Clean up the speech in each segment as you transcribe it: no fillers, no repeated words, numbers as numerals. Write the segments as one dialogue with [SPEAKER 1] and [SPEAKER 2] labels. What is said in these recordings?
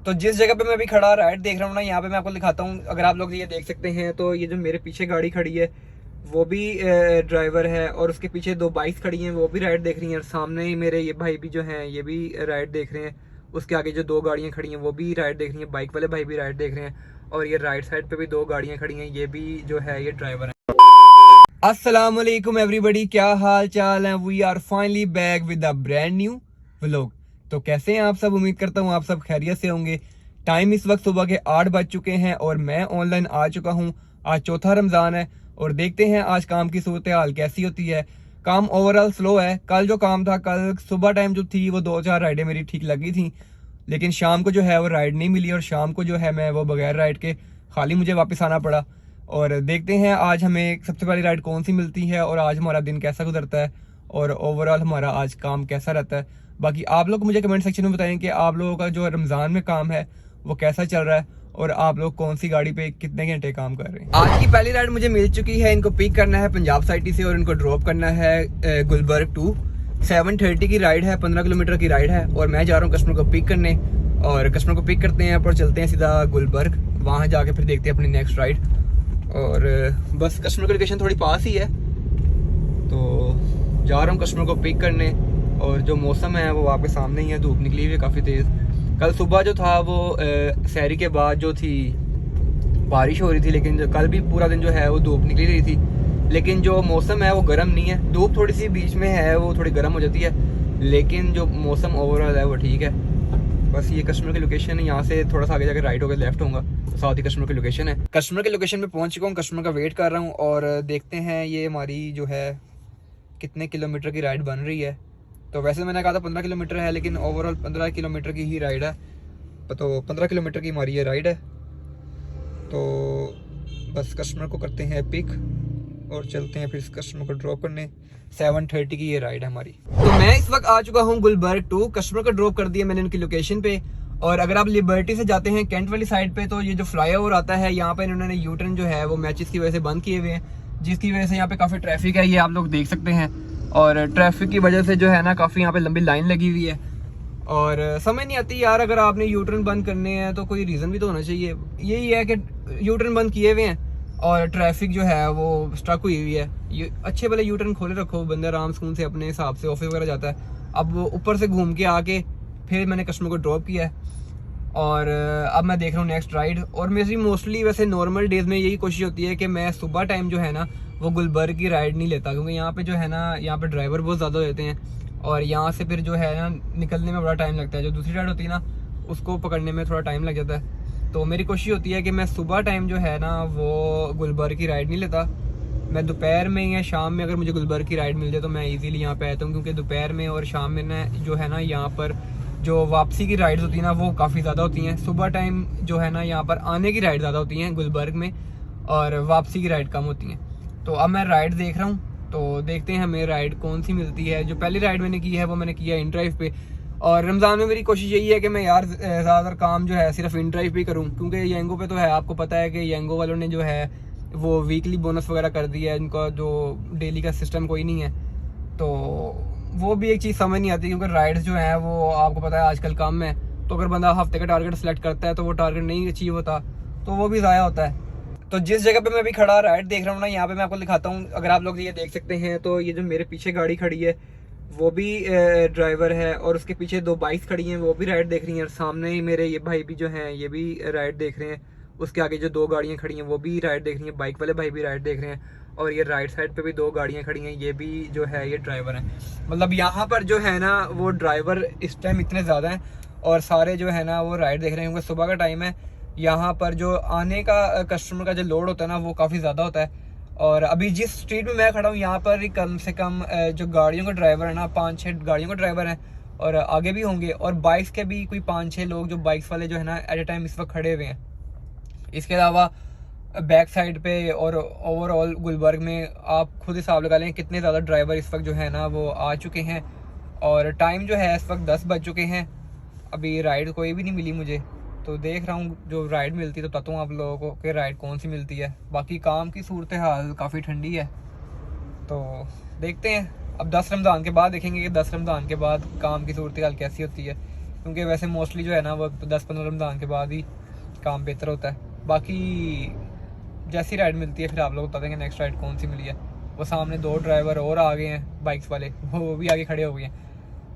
[SPEAKER 1] तो जिस जगह पे मैं अभी खड़ा राइड देख रहा हूँ ना, यहाँ पे मैं आपको दिखाता हूँ। अगर आप लोग ये देख सकते हैं तो ये जो मेरे पीछे गाड़ी खड़ी है वो भी ड्राइवर है, और उसके पीछे दो बाइक्स खड़ी हैं वो भी राइड देख रही हैं, और सामने ही मेरे ये भाई भी जो हैं ये भी राइड देख रहे हैं। उसके आगे जो दो गाड़ियाँ खड़ी हैं वो भी राइड देख रही हैं, बाइक वाले भाई भी राइड देख रहे हैं, और ये राइट साइड पे भी दो गाड़ियाँ खड़ी हैं, ये भी जो है ये ड्राइवर है। अस्सलाम वालेकुम एवरीबॉडी, क्या हाल चाल है। We are finally back with a brand new vlog. तो कैसे हैं आप सब, उम्मीद करता हूँ आप सब खैरियत से होंगे। टाइम इस वक्त सुबह के 8 बज चुके हैं और मैं ऑनलाइन आ चुका हूँ। आज चौथा रमज़ान है और देखते हैं आज काम की सूरत हाल कैसी होती है। काम ओवरऑल स्लो है। कल जो काम था, कल सुबह टाइम जो थी वो 2-4 राइडें मेरी ठीक लगी थी, लेकिन शाम को जो है वो राइड नहीं मिली, और शाम को जो है मैं वो बगैर राइड के खाली मुझे वापस आना पड़ा। और देखते हैं आज हमें सबसे पहली राइड कौन सी मिलती है और आज हमारा दिन कैसा गुजरता है और ओवरऑल हमारा आज काम कैसा रहता है। बाकी आप लोग मुझे कमेंट सेक्शन में बताएं कि आप लोगों का जो रमज़ान में काम है वो कैसा चल रहा है और आप लोग कौन सी गाड़ी पे कितने घंटे काम कर रहे हैं। आज की पहली राइड मुझे मिल चुकी है। इनको पिक करना है पंजाब साइटी से और इनको ड्रॉप करना है गुलबर्ग टू। 7:30 की राइड है, 15 किलोमीटर की राइड है, और मैं जा रहा हूँ कस्टमर को पिक करने। और कस्टमर को पिक करते हैं पर चलते हैं सीधा गुलबर्ग, वहाँ जाके फिर देखते हैं अपनी नेक्स्ट राइड। और बस कस्टमर की लोकेशन थोड़ी पास ही है, तो जा रहा हूँ कस्टमर को पिक करने। और जो मौसम है वो आपके सामने ही है, धूप निकली हुई है काफ़ी तेज़। कल सुबह जो था वो सहरी के बाद जो थी बारिश हो रही थी, लेकिन जो कल भी पूरा दिन जो है वो धूप निकली रही थी। लेकिन जो मौसम है वो गर्म नहीं है, धूप थोड़ी सी बीच में है वो थोड़ी गर्म हो जाती है, लेकिन जो मौसम ओवरऑल है वो ठीक है। बस ये कस्टमर की लोकेशन है, यहाँ से थोड़ा सा आगे जाकर राइट होकर लेफ्ट होगा, साथ ही कस्टमर की लोकेशन है। कस्टमर की लोकेशन पे पहुँच चुका हूँ, कस्टमर का वेट कर रहा हूँ और देखते हैं ये हमारी जो है कितने किलोमीटर की राइड बन रही है। तो वैसे मैंने कहा था 15 किलोमीटर है, लेकिन ओवरऑल 15 किलोमीटर की ही राइड है। तो 15 किलोमीटर की हमारी ये राइड है। तो बस कस्टमर को करते हैं पिक और चलते हैं फिर इस कस्टमर को ड्रॉप करने। 7:30 की ये राइड है हमारी। तो मैं इस वक्त आ चुका हूँ गुलबर्ग टू। कस्टमर को ड्रॉप कर दिया मैंने उनकी लोकेशन पे। और अगर आप लिबर्टी से जाते हैं कैंट वाली साइड पे, तो ये जो फ्लाईओवर आता है यहाँ पे इन्होंने यू टर्न जो है वो मैचेस की वजह से बंद किए हुए हैं, जिसकी वजह से यहाँ पे काफ़ी ट्रैफिक है, ये आप लोग देख सकते हैं। और ट्रैफिक की वजह से जो है ना काफ़ी यहाँ पे लंबी लाइन लगी हुई है। और समझ नहीं आती यार, अगर आपने यू टर्न बंद करने हैं तो कोई रीज़न भी तो होना चाहिए। यही है कि यू टर्न बंद किए हुए हैं और ट्रैफिक जो है वो स्टक हुई हुई है। ये अच्छे भले यू टर्न खोले रखो, बंदा आराम सुकून से अपने हिसाब से ऑफिस वगैरह जाता है। अब वो ऊपर से घूम के आके फिर मैंने कस्टमर को ड्रॉप किया है और अब मैं देख रहा हूँ नेक्स्ट राइड। और मेरी मोस्टली वैसे नॉर्मल डेज़ में यही कोशिश होती है कि मैं सुबह टाइम जो है ना वो गुलबर्ग की राइड नहीं लेता, क्योंकि यहाँ पे जो है ना यहाँ पे ड्राइवर बहुत ज़्यादा होते हैं और यहाँ से फिर जो है ना निकलने में बड़ा टाइम लगता है। जो दूसरी राइड होती है ना उसको पकड़ने में थोड़ा टाइम लग जाता है। तो मेरी कोशिश होती है कि मैं सुबह टाइम जो है ना वो गुलबर्ग की राइड नहीं लेता। मैं दोपहर में या शाम में अगर मुझे गुलबर्ग की राइड मिल जाए तो मैं इजीली यहाँ पे आता हूँ, क्योंकि दोपहर में और शाम में ना जो है ना यहाँ पर जो वापसी की राइड्स होती है ना वो काफ़ी ज़्यादा होती हैं। सुबह टाइम जो है ना यहाँ पर आने की राइड ज़्यादा होती हैं गुलबर्ग में, और वापसी की राइड कम होती हैं। तो अब मैं राइड देख रहा हूँ, तो देखते हैं हमें राइड कौन सी मिलती है। जो पहली राइड मैंने की है वो मैंने किया इन ड्राइव पे। और रमज़ान में मेरी कोशिश यही है कि मैं यार ज़्यादातर काम जो है सिर्फ इन ड्राइव पे करूँ, क्योंकि येंगो पे तो है, आपको पता है कि येंगो वालों ने जो है वो वीकली बोनस वगैरह कर दिया है, इनका जो डेली का सिस्टम कोई नहीं है। तो वो भी एक चीज़ समझ नहीं आती, क्योंकि राइड्स जो है वो आपको पता है आजकल कम है, तो अगर बंदा हफ्ते का टारगेट सेलेक्ट करता है तो वो टारगेट नहीं अचीव होता तो वो भी ज़ाया होता है। तो जिस जगह पे मैं अभी खड़ा राइड देख रहा हूँ ना, यहाँ पे मैं आपको दिखाता हूँ। अगर आप लोग ये देख सकते हैं तो ये जो मेरे पीछे गाड़ी खड़ी है वो भी ड्राइवर है, और उसके पीछे दो बाइक्स खड़ी हैं वो भी राइड देख रही हैं, और सामने ही मेरे ये भाई भी जो हैं ये भी राइड देख रहे हैं। उसके आगे जो दो गाड़ियाँ खड़ी हैं वो भी राइड देख रही हैं, बाइक वाले भाई भी राइड देख रहे हैं, और ये राइट साइड पे भी दो गाड़ियाँ खड़ी हैं, ये भी जो है ये ड्राइवर हैं। मतलब यहाँ पर जो है ना वो ड्राइवर इस टाइम इतने ज़्यादा हैं और सारे जो है ना वो राइड देख रहे हैं, क्योंकि सुबह का टाइम है। यहाँ पर जो आने का कस्टमर का जो लोड होता है ना वो काफ़ी ज़्यादा होता है। और अभी जिस स्ट्रीट में मैं खड़ा हूँ यहाँ पर कम से कम जो गाड़ियों का ड्राइवर है ना 5-6 गाड़ियों का ड्राइवर हैं, और आगे भी होंगे, और बाइक्स के भी कोई 5-6 लोग जो बाइक्स वाले जो है ना एट ए टाइम इस वक्त खड़े हुए हैं। इसके अलावा बैक साइड पे और ओवरऑल गुलबर्ग में आप खुद हिसाब लगा लें कितने ज़्यादा ड्राइवर इस वक्त जो है ना वो आ चुके हैं। और टाइम जो है इस वक्त 10 बज चुके हैं, अभी राइड कोई भी नहीं मिली मुझे। तो देख रहा हूँ जो राइड मिलती है तो बताता हूँ आप लोगों को कि राइड कौन सी मिलती है। बाकी काम की सूरत हाल काफ़ी ठंडी है, तो देखते हैं अब 10 रमज़ान के बाद देखेंगे कि 10 रमज़ान के बाद काम की सूरत हाल कैसी होती है। क्योंकि वैसे मोस्टली जो है ना वो 10-15 रमज़ान के बाद ही काम बेहतर होता है। बाकी जैसी राइड मिलती है फिर आप लोग बता देंगे नेक्स्ट राइड कौन सी मिली है। वो सामने 2 ड्राइवर और आ गए हैं बाइक्स वाले, वो भी आगे खड़े हो गए हैं,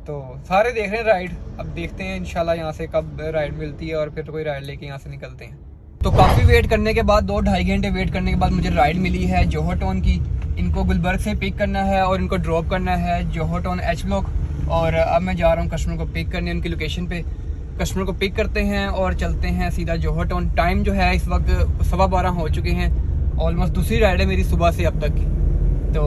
[SPEAKER 1] तो सारे देख रहे हैं राइड। अब देखते हैं इंशाल्लाह यहाँ से कब राइड मिलती है और फिर कोई राइड लेके यहाँ से निकलते हैं। तो काफ़ी वेट करने के बाद 2-2.5 घंटे वेट करने के बाद मुझे राइड मिली है जोहर टाउन की। इनको गुलबर्ग से पिक करना है और इनको ड्रॉप करना है जोहर टाउन एच ब्लॉक। और अब मैं जा रहा हूँ कस्टमर को पिक करने उनकी लोकेशन पे। कस्टमर को पिक करते हैं और चलते हैं सीधा जोहर टाउन। टाइम जो है इस वक्त 12:15 हो चुके हैं। ऑलमोस्ट दूसरी राइड है मेरी सुबह से अब तक की। तो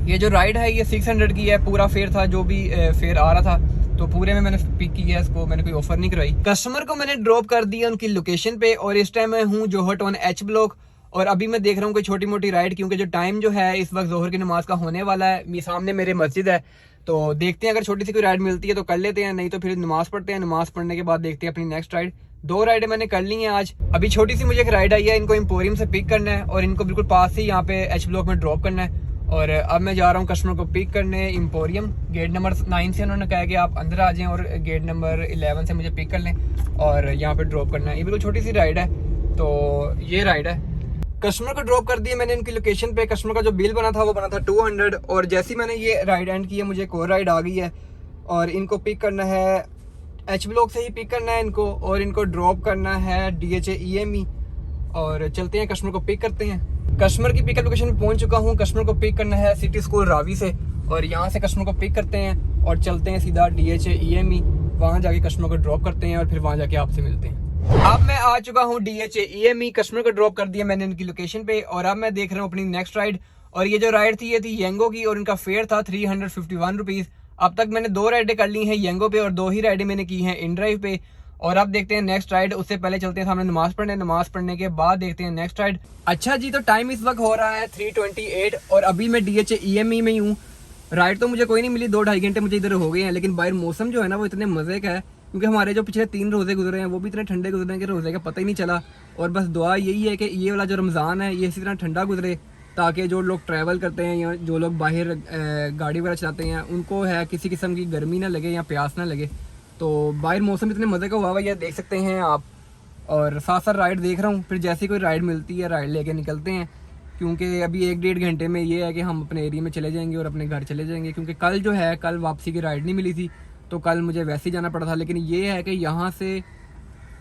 [SPEAKER 1] ये जो राइड है ये 600 की है, पूरा फेयर था जो भी फेयर आ रहा था, तो पूरे में मैंने पिक किया है इसको, मैंने कोई ऑफर नहीं कराई। कस्टमर को मैंने ड्रॉप कर दिया उनकी लोकेशन पे और इस टाइम मैं हूँ जोहर टाउन एच ब्लॉक। और अभी मैं देख रहा हूँ कोई छोटी मोटी राइड, क्योंकि जो टाइम जो है इस वक्त जोहर की नमाज का होने वाला है। सामने मेरे मस्जिद है, तो देखते हैं अगर छोटी सी कोई राइड मिलती है तो कर लेते हैं, नहीं तो फिर नमाज पढ़ते हैं। नमाज पढ़ने के बाद देखते हैं अपनी नेक्स्ट राइड। 2 राइडें मैंने कर ली हैं आज। अभी छोटी सी मुझे एक राइड आई है, इनको एम्पोरियम से पिक करना है और इनको बिल्कुल पास ही यहाँ पे एच ब्लॉक में ड्रॉप करना है। और अब मैं जा रहा हूँ कस्टमर को पिक करने एम्पोरियम। गेट नंबर 9 से उन्होंने कहा कि आप अंदर आ जाएं और गेट नंबर 11 से मुझे पिक कर लें और यहाँ पे ड्रॉप करना है। ये बिल्कुल छोटी सी राइड है, तो ये राइड है। कस्टमर को ड्रॉप कर दिया मैंने इनकी लोकेशन पे। कस्टमर का जो बिल बना था वो बना था 200। और जैसे ही मैंने ये राइड एंड की है मुझे एक और राइड आ गई है और इनको पिक करना है एच ब्लॉक से ही पिक करना है इनको, और इनको ड्रॉप करना है DHA EME। और चलते हैं कस्टमर को पिक करते हैं। कस्टमर की पिकअप लोकेशन पे पहुंच चुका हूं। कस्टमर को पिक करना है सिटी स्कूल रावी से और यहाँ से कस्टमर को पिक करते हैं और चलते हैं सीधा DHA EME। वहाँ जाके कस्टमर को ड्रॉप करते हैं और फिर वहाँ जाके आपसे मिलते हैं। अब मैं आ चुका हूँ DHA EME। कस्टमर को ड्रॉप कर दिया मैंने इनकी लोकेशन पे और अब मैं देख रहा हूँ अपनी नेक्स्ट राइड। और ये जो राइड थी ये थी येंगो की और इनका फेयर था 351 रुपीज़। अब तक मैंने 2 राइडें कर ली हैं येंगो पे और 2 ही राइडें मैंने की हैं इन ड्राइव पे। और अब देखते हैं नेक्स्ट राइड। उससे पहले चलते हैं सामने नमाज पढ़ने। नमाज पढ़ने के बाद देखते हैं नेक्स्ट राइड। अच्छा जी, तो टाइम इस वक्त हो रहा है 3:28 और अभी मैं DHA EME में ही हूँ। राइड तो मुझे कोई नहीं मिली, 2-2.5 घंटे मुझे इधर हो गए हैं, लेकिन बाहर मौसम जो है ना वो इतने मज़े का है, क्योंकि हमारे जो पिछले 3 रोज़े गुजरे हैं वो भी इतने ठंडे गुजरे हैं कि रोज़े का पता ही नहीं चला। और बस दुआ यही है कि ये वाला जो रमज़ान है ये इसी तरह ठंडा गुजरे, ताकि जो लोग ट्रैवल करते हैं या जो लोग बाहर गाड़ी वगैरह चलाते हैं उनको है किसी किस्म की गर्मी ना लगे या प्यास ना लगे। तो बाहर मौसम इतने मज़े का हुआ हुआ है, देख सकते हैं आप। और साथ साथ राइड देख रहा हूँ, फिर जैसी कोई राइड मिलती है राइड लेके निकलते हैं, क्योंकि अभी 1-1.5 घंटे में ये है कि हम अपने एरिया में चले जाएंगे और अपने घर चले जाएंगे। क्योंकि कल जो है कल वापसी की राइड नहीं मिली थी, तो कल मुझे वैसे ही जाना पड़ा था। लेकिन ये है कि यहाँ से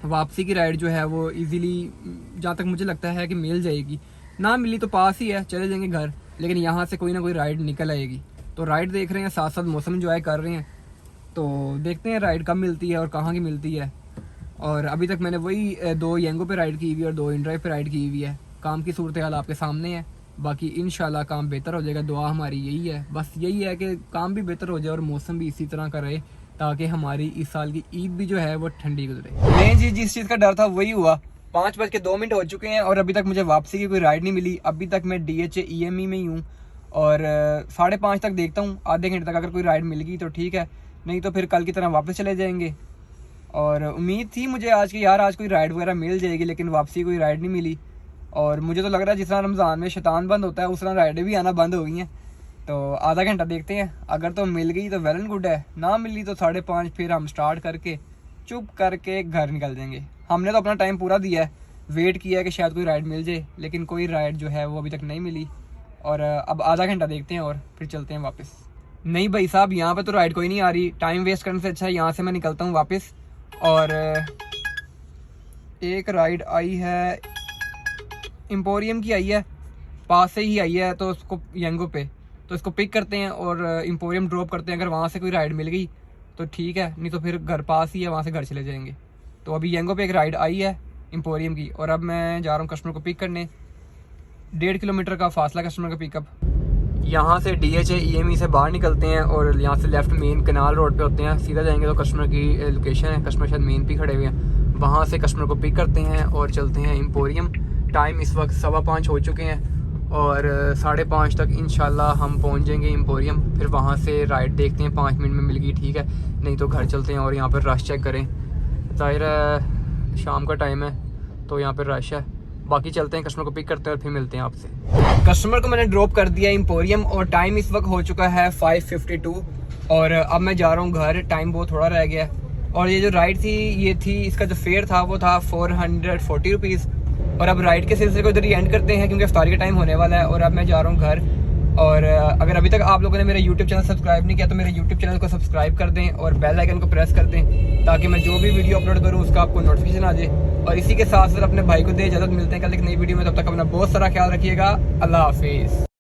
[SPEAKER 1] वापसी की राइड जो है वो इजीली जहाँ तक मुझे लगता है कि मिल जाएगी। ना मिली तो पास ही है, चले जाएंगे घर, लेकिन यहाँ से कोई ना कोई राइड निकल आएगी। तो राइड देख रहे हैं, साथ साथ मौसम एंजॉय कर रहे हैं। तो देखते हैं राइड कब मिलती है और कहाँ की मिलती है। और अभी तक मैंने वही 2 येंगो पे राइड की हुई है और 2 इन ड्राइव पे राइड की हुई है। काम की सूरत हाल आपके सामने है, बाकी इंशाल्लाह काम बेहतर हो जाएगा। दुआ हमारी यही है, बस यही है कि काम भी बेहतर हो जाए और मौसम भी इसी तरह का रहे, ताकि हमारी इस साल की ईद भी जो है वो ठंडी गुजरे। नहीं जी, जिस चीज़ का डर था वही हुआ। 5:02 हो चुके हैं और अभी तक मुझे वापसी की कोई राइड नहीं मिली। अभी तक मैं DHA EME में ही हूँ और 5:30 तक देखता हूँ, आधे घंटे तक अगर कोई राइड मिल गई तो ठीक है, नहीं तो फिर कल की तरह वापस चले जाएंगे। और उम्मीद थी मुझे आज की यार आज कोई राइड वगैरह मिल जाएगी, लेकिन वापसी कोई राइड नहीं मिली। और मुझे तो लग रहा है जिस तरह रमज़ान में शैतान बंद होता है उस तरह राइडें भी आना बंद हो गई हैं। तो आधा घंटा देखते हैं, अगर तो मिल गई तो वेल एंड गुड है, ना मिली तो 5:30 फिर हम स्टार्ट करके चुप करके घर निकल जाएंगे। हमने तो अपना टाइम पूरा दिया है, वेट किया है कि शायद कोई राइड मिल जाए, लेकिन कोई राइड जो है वो अभी तक नहीं मिली। और अब आधा घंटा देखते हैं और फिर चलते हैं वापस। नहीं भाई साहब, यहाँ पे तो राइड कोई नहीं आ रही। टाइम वेस्ट करने से अच्छा यहाँ से मैं निकलता हूँ वापस। और एक राइड आई है एम्पोरियम की, आई है पास से ही आई है, तो उसको येंगो पे, तो इसको पिक करते हैं और एम्पोरियम ड्रॉप करते हैं। अगर वहाँ से कोई राइड मिल गई तो ठीक है, नहीं तो फिर घर पास ही है, वहाँ से घर चले जाएंगे। तो अभी येंगो पे एक राइड आई है एम्पोरियम की और अब मैं जा रहा हूँ कस्टमर को पिक करने। 1.5 किलोमीटर का फासला कस्टमर का पिकअप। यहाँ से DHA EME से बाहर निकलते हैं और यहाँ से लेफ्ट मेन कनाल रोड पे होते हैं, सीधा जाएंगे तो कस्टमर की लोकेशन है। कस्टमर शायद मेन पे खड़े हुए हैं, वहाँ से कस्टमर को पिक करते हैं और चलते हैं एम्पोरियम। टाइम इस वक्त 5:15 हो चुके हैं और 5:30 तक इंशाल्लाह हम पहुँच जाएंगे एम्पोरियम। फिर वहाँ से राइड देखते हैं, 5 मिनट में मिल गई ठीक है, नहीं तो घर चलते हैं और यहाँ पर रश चेक करें। ज़ाहिर है शाम का टाइम है तो यहाँ पर रश है। बाकी चलते हैं, कस्टमर को पिक करते हैं और फिर मिलते हैं आपसे। कस्टमर को मैंने ड्रॉप कर दिया एम्पोरियम और टाइम इस वक्त हो चुका है 5:52 और अब मैं जा रहा हूँ घर। टाइम बहुत थोड़ा रह गया है और ये जो राइड थी ये थी, इसका जो फेयर था वो था 440 रुपीज़। और अब राइड के सिलसिले को इधर ही एंड करते हैं क्योंकि इफ्तारी का टाइम होने वाला है और अब मैं जा रहा हूँ घर। और अगर अभी तक आप लोगों ने मेरा यूट्यूब चैनल सब्सक्राइब नहीं किया तो मेरे यूट्यूब चैनल को सब्सक्राइब कर दें और बेल आइकन को प्रेस कर दें ताकि मैं जो भी वीडियो अपलोड करूँ उसका आपको नोटिफिकेशन आ जाए। और इसी के साथ साथ अपने भाई को दे इजाज़त, मिलते हैं कल एक नई वीडियो में। तब तक अपना बहुत सारा ख्याल रखिएगा। अल्लाह हाफिज़।